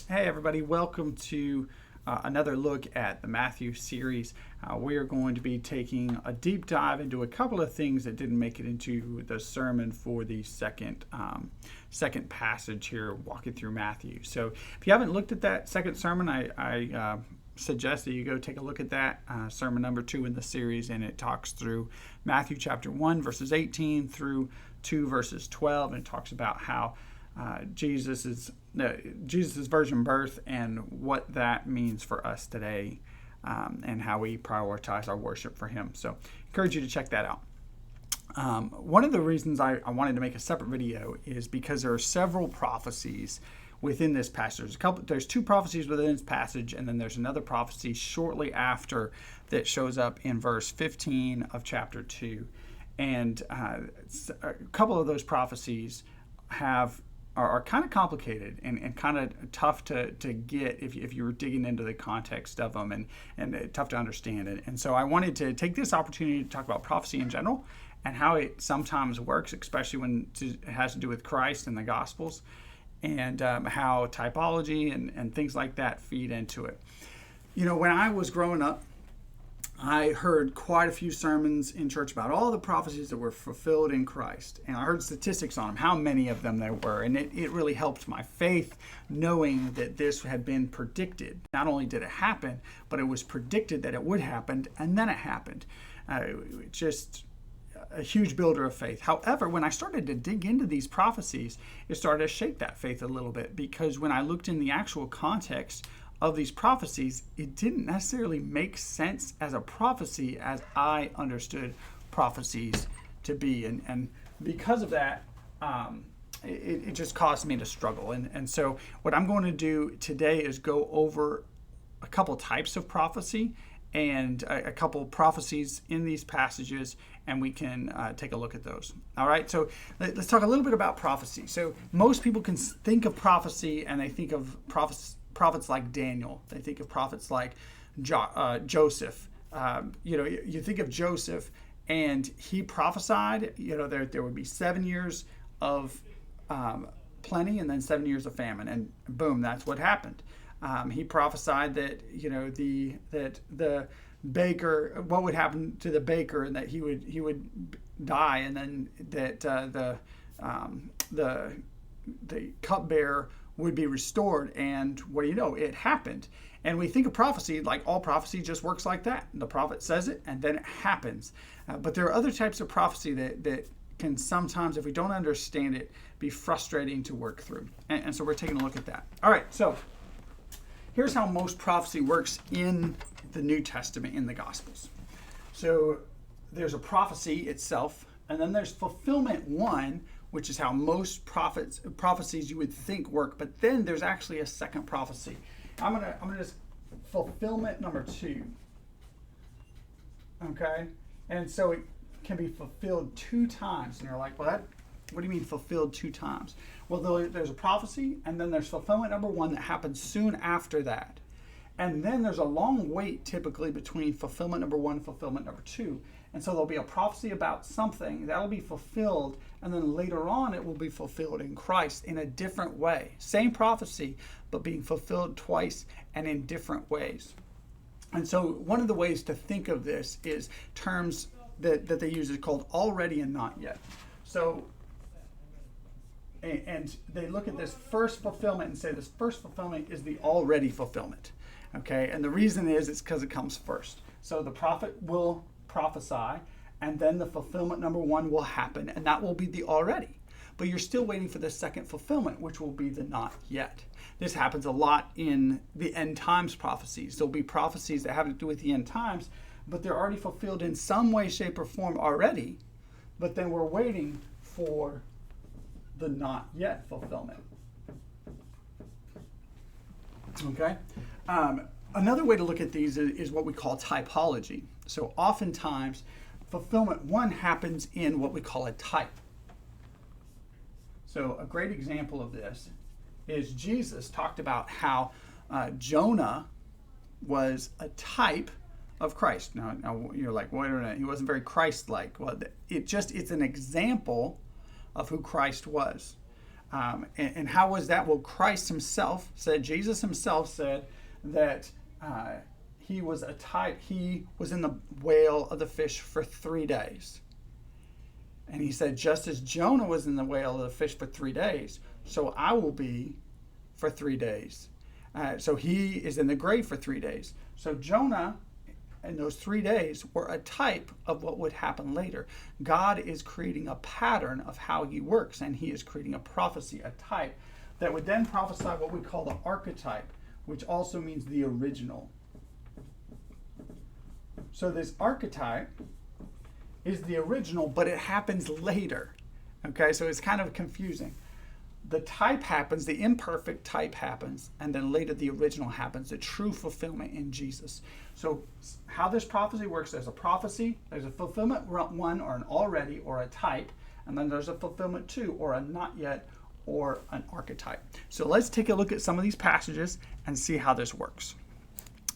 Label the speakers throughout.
Speaker 1: Hey everybody, welcome to another look at the Matthew series. We are going to be taking a deep dive into a couple of things that didn't make it into the sermon for the second passage here, walking through Matthew. So if you haven't looked at that second sermon, I suggest that you go take a look at that, sermon number 2 in the series, and it talks through Matthew chapter 1 verses 18 through 2 verses 12, and it talks about how Jesus' virgin birth and what that means for us today, and how we prioritize our worship for Him. So, encourage you to check that out. One of the reasons I wanted to make a separate video is because there are several prophecies within this passage. There's 2 prophecies within this passage, and then there's another prophecy shortly after that shows up in verse 15 of chapter 2. And a couple of those prophecies are kind of complicated and kind of tough to get if you were digging into the context of them, and tough to understand it. And so I wanted to take this opportunity to talk about prophecy in general and how it sometimes works, especially when it has to do with Christ and the Gospels, and how typology and things like that feed into it. You know, when I was growing up, I heard quite a few sermons in church about all the prophecies that were fulfilled in Christ. And I heard statistics on them, how many of them there were. And it really helped my faith, knowing that this had been predicted. Not only did it happen, but it was predicted that it would happen, and then it happened. Just a huge builder of faith. However, when I started to dig into these prophecies, it started to shake that faith a little bit, because when I looked in the actual context of these prophecies, it didn't necessarily make sense as a prophecy as I understood prophecies to be. And because of that, it just caused me to struggle. And so what I'm going to do today is go over a couple types of prophecy and a couple prophecies in these passages, and we can take a look at those. All right, so let's talk a little bit about prophecy. So most people can think of prophecy, and they think of prophets like Daniel. They think of prophets like Joseph. You think of Joseph, and he prophesied, there would be 7 years of plenty and then 7 years of famine, and boom, that's what happened. He prophesied that the baker, what would happen to the baker, and that he would die, and then that the cupbearer would be restored. And what do you know? It happened. And we think of prophecy like all prophecy just works like that. The prophet says it, and then it happens. But there are other types of prophecy that can sometimes, if we don't understand it, be frustrating to work through. And so we're taking a look at that. All right, so here's how most prophecy works in the New Testament, in the Gospels. So there's a prophecy itself, and then there's fulfillment 1, which is how most prophecies you would think work. But then there's actually a second prophecy. I'm gonna just fulfillment number 2. Okay, and so it can be fulfilled 2 times. And you're like, well, what do you mean fulfilled 2 times? Well, there's a prophecy, and then there's fulfillment number 1 that happens soon after that. And then there's a long wait typically between fulfillment number 1 and fulfillment number 2. And so there'll be a prophecy about something that'll be fulfilled, and then later on it will be fulfilled in Christ in a different way. Same prophecy, but being fulfilled twice and in different ways. And so one of the ways to think of this is terms that they use is called already and not yet. So, and they look at this first fulfillment and say this first fulfillment is the already fulfillment. Okay, and the reason it's because it comes first. So the prophet will prophesy, and then the fulfillment number 1 will happen, and that will be the already. But you're still waiting for the second fulfillment, which will be the not yet. This happens a lot in the end times prophecies. There'll be prophecies that have to do with the end times, but they're already fulfilled in some way, shape, or form already, but then we're waiting for the not yet fulfillment. Okay? Another way to look at these is what we call typology. So oftentimes, fulfillment 1 happens in what we call a type. So a great example of this is Jesus talked about how Jonah was a type of Christ. Now you're like, wait a minute, he wasn't very Christ-like. Well, it's an example of who Christ was. And how was that? Well, Christ himself said, Jesus himself said that he was a type. He was in the whale of the fish for 3 days. And he said, just as Jonah was in the whale of the fish for 3 days, so I will be for 3 days. So he is in the grave for 3 days. So Jonah, in those 3 days, were a type of what would happen later. God is creating a pattern of how he works, and he is creating a prophecy, a type, that would then prophesy what we call the archetype, which also means the original. So this archetype is the original, but it happens later. Okay, so it's kind of confusing. The type happens, the imperfect type happens, and then later the original happens, the true fulfillment in Jesus. So how this prophecy works, there's a prophecy, there's a fulfillment one, or an already, or a type, and then there's a fulfillment two, or a not yet, or an archetype. So let's take a look at some of these passages and see how this works.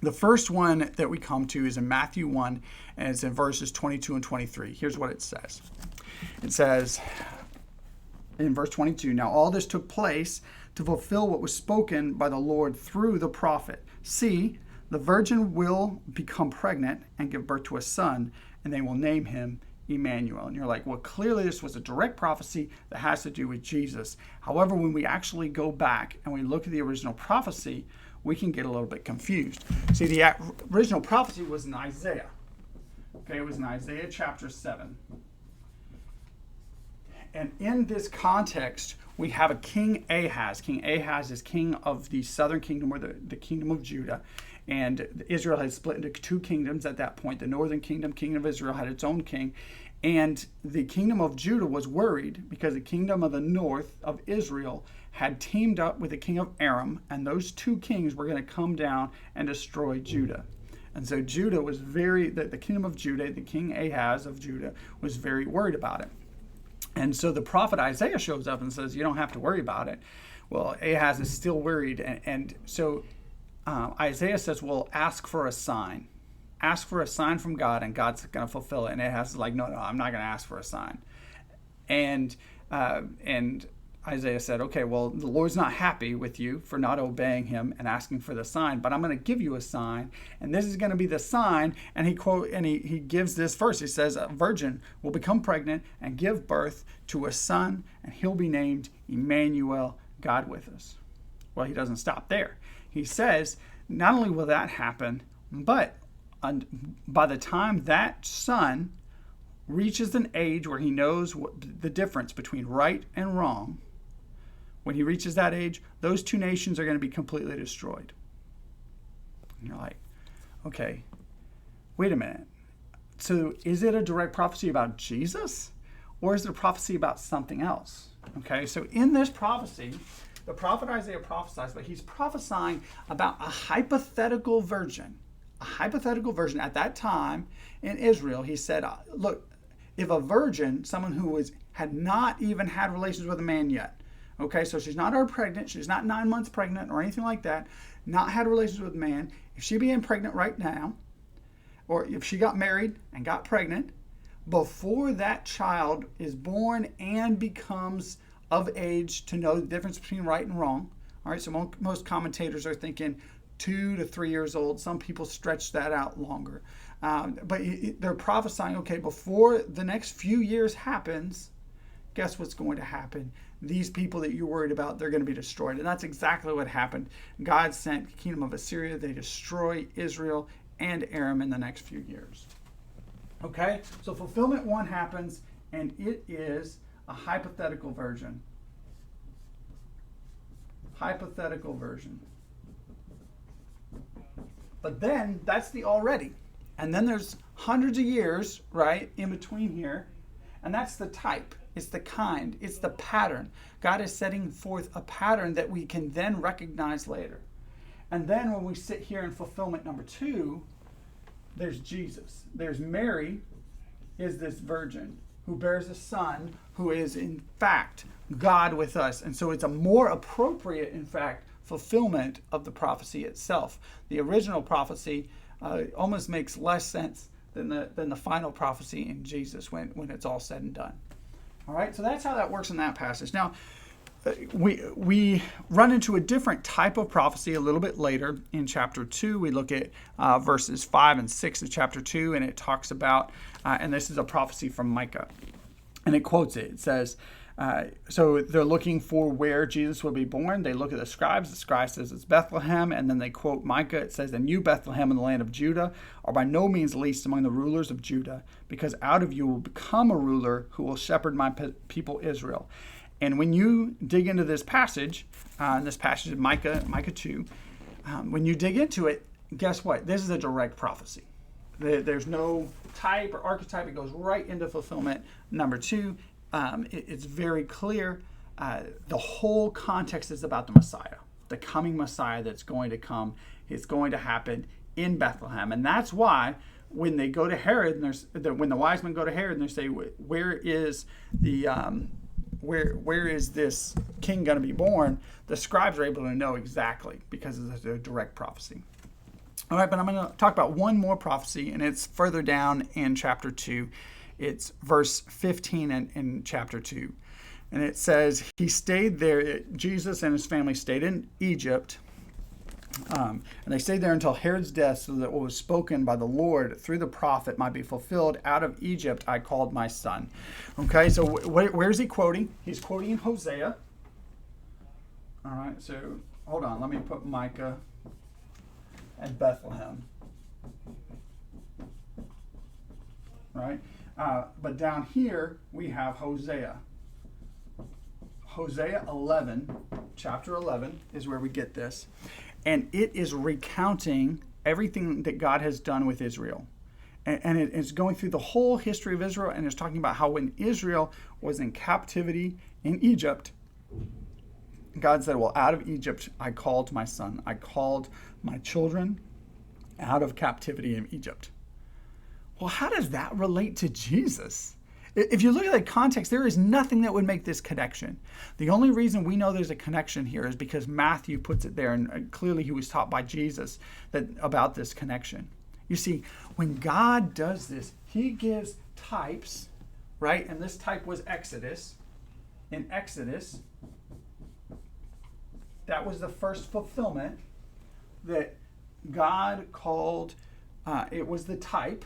Speaker 1: The first one that we come to is in Matthew 1, and it's in verses 22 and 23. Here's what it says. It says in verse 22, now all this took place to fulfill what was spoken by the Lord through the prophet. See, the virgin will become pregnant and give birth to a son, and they will name him Emmanuel. And you're like, well, clearly this was a direct prophecy that has to do with Jesus. However, when we actually go back and we look at the original prophecy, we can get a little bit confused. See, the original prophecy was in Isaiah. Okay, it was in Isaiah chapter 7. And in this context, we have a King Ahaz. King Ahaz is king of the southern kingdom, or the kingdom of Judah. And Israel had split into two kingdoms at that point. The northern kingdom, kingdom of Israel, had its own king. And the kingdom of Judah was worried because the kingdom of the north of Israel had teamed up with the king of Aram, and those two kings were going to come down and destroy Judah. And so Judah was the kingdom of Judah, the King Ahaz of Judah, was very worried about it. And so the prophet Isaiah shows up and says, you don't have to worry about it. Well, Ahaz is still worried. And so Isaiah says, well, ask for a sign. Ask for a sign from God, and God's going to fulfill it. And Ahaz is like, no, I'm not going to ask for a sign. And Isaiah said, okay, well, the Lord's not happy with you for not obeying him and asking for the sign, but I'm going to give you a sign, and this is going to be the sign. And he gives this verse. He says, a virgin will become pregnant and give birth to a son, and he'll be named Emmanuel, God with us. Well, he doesn't stop there. He says, not only will that happen, but by the time that son reaches an age where he knows the difference between right and wrong, when he reaches that age, those two nations are going to be completely destroyed. And you're like, okay, wait a minute. So is it a direct prophecy about Jesus, or is it a prophecy about something else? Okay, so in this prophecy, the prophet Isaiah prophesies, but he's prophesying about a hypothetical virgin. A hypothetical virgin at that time in Israel. He said, look, if a virgin, someone who had not even had relations with a man yet, okay, so she's not already pregnant, she's not 9 months pregnant or anything like that, not had relations with a man, if she became pregnant right now, or if she got married and got pregnant, before that child is born and becomes of age to know the difference between right and wrong, all right, so most commentators are thinking 2 to 3 years old. Some people stretch that out longer. But they're prophesying, okay, before the next few years happens, guess what's going to happen? These people that you're worried about, they're going to be destroyed. And that's exactly what happened. God sent the kingdom of Assyria. They destroy Israel and Aram in the next few years. Okay, so fulfillment 1 happens, and it is a hypothetical version. Hypothetical version. But then that's the already. And then there's hundreds of years, right, in between here. And that's the type. It's the kind. It's the pattern. God is setting forth a pattern that we can then recognize later. And then when we sit here in fulfillment number 2, there's Jesus. There's Mary, is this virgin who bears a son who is in fact God with us. And so it's a more appropriate, in fact, fulfillment of the prophecy itself. The original prophecy almost makes less sense than the final prophecy in Jesus when it's all said and done. All right, so that's how that works in that passage. Now, we run into a different type of prophecy a little bit later in chapter 2. We look at verses 5 and 6 of chapter 2, and it talks about, and this is a prophecy from Micah, and it quotes it. It says, so they're looking for where Jesus will be born. They look at the scribes. The scribe says it's Bethlehem, and then they quote Micah. It says, and you, Bethlehem, in the land of Judah, are by no means least among the rulers of Judah, because out of you will become a ruler who will shepherd my people Israel. And when you dig into this passage, this passage of Micah 2, when you dig into it, guess what? This is a direct prophecy. There's no type or archetype. It goes right into fulfillment. Number 2, it's very clear. The whole context is about the Messiah, the coming Messiah that's going to come. It's going to happen in Bethlehem. And that's why when they go to Herod, and when the wise men go to Herod and they say, where is this king going to be born? The scribes are able to know exactly because of the direct prophecy. All right, but I'm going to talk about one more prophecy, and it's further down in chapter 2. It's verse 15 in chapter 2. And it says, he stayed there, Jesus and his family stayed in Egypt, and they stayed there until Herod's death, so that what was spoken by the Lord through the prophet might be fulfilled. Out of Egypt I called my son. Okay, so where's he quoting? He's quoting in Hosea. All right, so hold on. Let me put Micah and Bethlehem. Right? But down here we have Hosea. Hosea 11, chapter 11 is where we get this. And it is recounting everything that God has done with Israel. And it is going through the whole history of Israel, and it's talking about how when Israel was in captivity in Egypt, God said, well, out of Egypt I called my son. I called my children out of captivity in Egypt. Well, how does that relate to Jesus? If you look at the context, there is nothing that would make this connection. The only reason we know there's a connection here is because Matthew puts it there, and clearly he was taught by Jesus about this connection. You see, when God does this, he gives types, right? And this type was Exodus. In Exodus, that was the first fulfillment that God called, it was the type.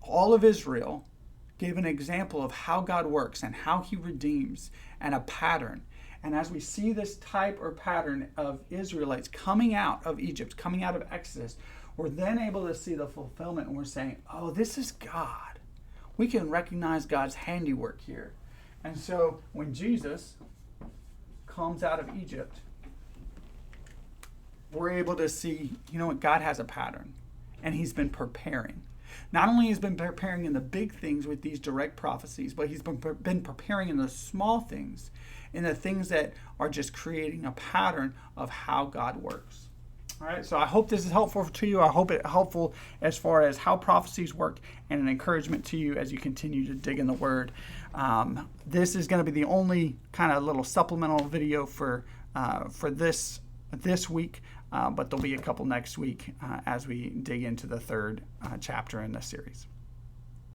Speaker 1: All of Israel gave an example of how God works and how he redeems, and a pattern. And as we see this type or pattern of Israelites coming out of Egypt, coming out of Exodus, we're then able to see the fulfillment, and we're saying, oh, this is God. We can recognize God's handiwork here. And so when Jesus comes out of Egypt, we're able to see, you know what, God has a pattern, and he's been preparing. Not only has he been preparing in the big things with these direct prophecies, but he's been preparing in the small things, in the things that are just creating a pattern of how God works. All right, so I hope this is helpful to you. I hope it's helpful as far as how prophecies work, and an encouragement to you as you continue to dig in the Word. This is going to be the only kind of little supplemental video for this week. But there'll be a couple next week as we dig into the third chapter in this series.